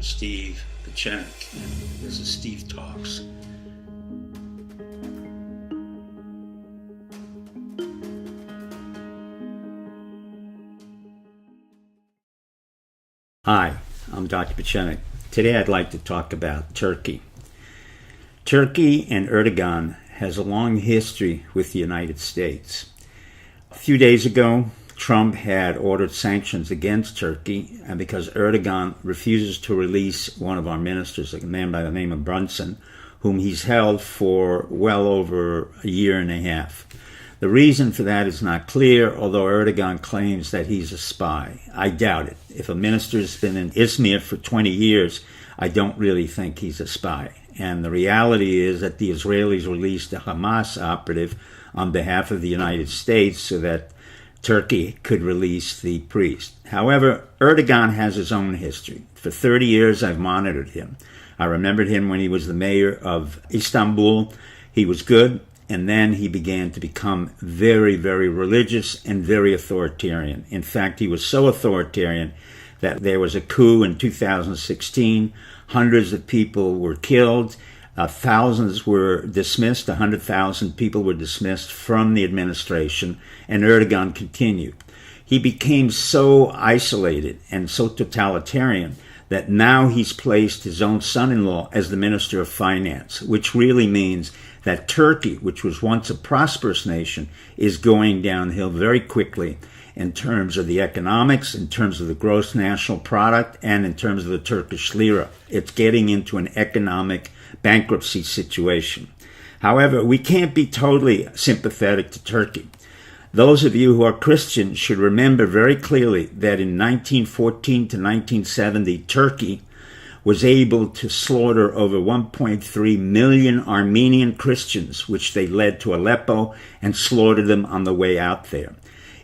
Steve Pachenik, and this is Steve Talks. Hi, I'm Dr. Pachenik. Today I'd like to talk about Turkey. Turkey and Erdogan has a long history with the United States. A few days ago, Trump had ordered sanctions against Turkey because Erdogan refuses to release one of our ministers, a man by the name of Brunson, whom he's held for well over a year and a half. The reason for that is not clear, although Erdogan claims that he's a spy. I doubt it. If a minister's been in Izmir for 20 years, I don't really think he's a spy. And the reality is that the Israelis released a Hamas operative on behalf of the United States so that Turkey could release the priest. However, Erdogan has his own history. For 30 years, I've monitored him. I remembered him when he was the mayor of Istanbul. He was good. And then he began to become very, very religious and very authoritarian. In fact, he was so authoritarian that there was a coup in 2016. Hundreds of people were killed. Thousands were dismissed. 100,000 people were dismissed from the administration. And Erdogan continued. He became so isolated and so totalitarian that now he's placed his own son-in-law as the Minister of Finance, which really means that Turkey, which was once a prosperous nation, is going downhill very quickly in terms of the economics, in terms of the gross national product, and in terms of the Turkish lira. It's getting into an economic bankruptcy situation. However, we can't be totally sympathetic to Turkey. Those of you who are Christian should remember very clearly that in 1914 to 1970, Turkey was able to slaughter over 1.3 million Armenian Christians, which they led to Aleppo and slaughtered them on the way out there.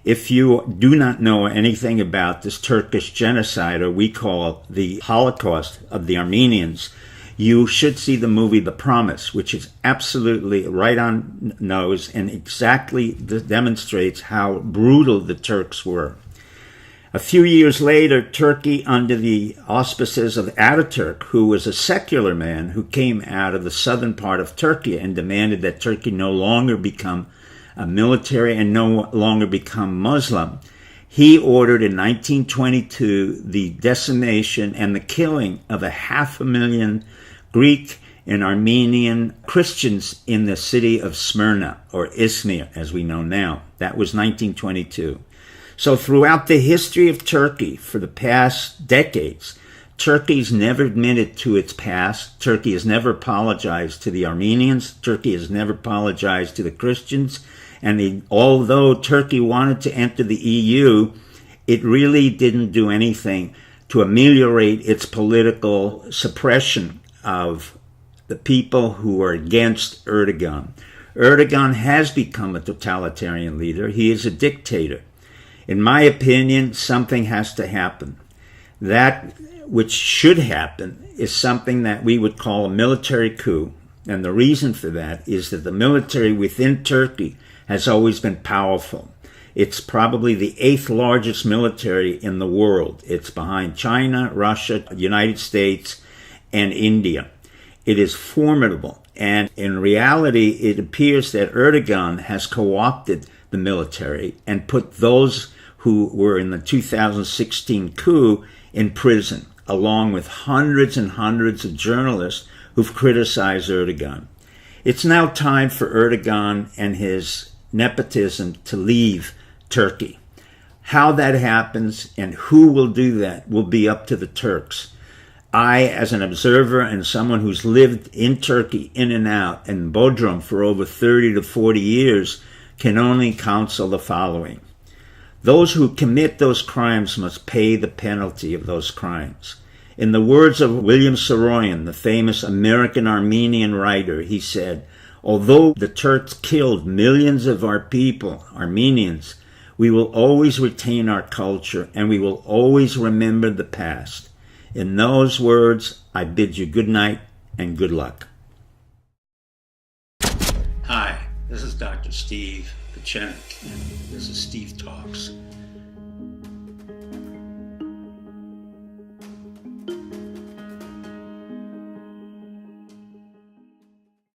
If you do not know anything about this Turkish genocide, or we call the Holocaust of the Armenians, you should see the movie The Promise, which is absolutely right on nose and exactly demonstrates how brutal the Turks were. A few years later, Turkey, under the auspices of Ataturk, who was a secular man who came out of the southern part of Turkey and demanded that Turkey no longer become a military and no longer become Muslim, he ordered in 1922 the decimation and the killing of 500,000 Greek and Armenian Christians in the city of Smyrna, or Izmir, as we know now. That was 1922. So throughout the history of Turkey for the past decades, Turkey's never admitted to its past. Turkey has never apologized to the Armenians. Turkey has never apologized to the Christians. And although Turkey wanted to enter the EU, it really didn't do anything to ameliorate its political suppression of the people who are against Erdogan. Erdogan has become a totalitarian leader. He is a dictator. In my opinion, something has to happen. That which should happen is something that we would call a military coup. And the reason for that is that the military within Turkey has always been powerful. It's probably the 8th largest military in the world. It's behind China, Russia, the United States, and India. It is formidable. And in reality, it appears that Erdogan has co-opted the military and put those who were in the 2016 coup in prison, along with hundreds and hundreds of journalists who've criticized Erdogan. It's now time for Erdogan and his nepotism to leave Turkey. How that happens and who will do that will be up to the Turks. I, as an observer and someone who's lived in Turkey, in and out, in Bodrum for over 30 to 40 years, can only counsel the following. Those who commit those crimes must pay the penalty of those crimes. In the words of William Saroyan, the famous American-Armenian writer, he said, "Although the Turks killed millions of our people, Armenians, we will always retain our culture and we will always remember the past." In those words, I bid you good night and good luck. Hi, this is Dr. Steve Pachenik, and this is Steve Talks.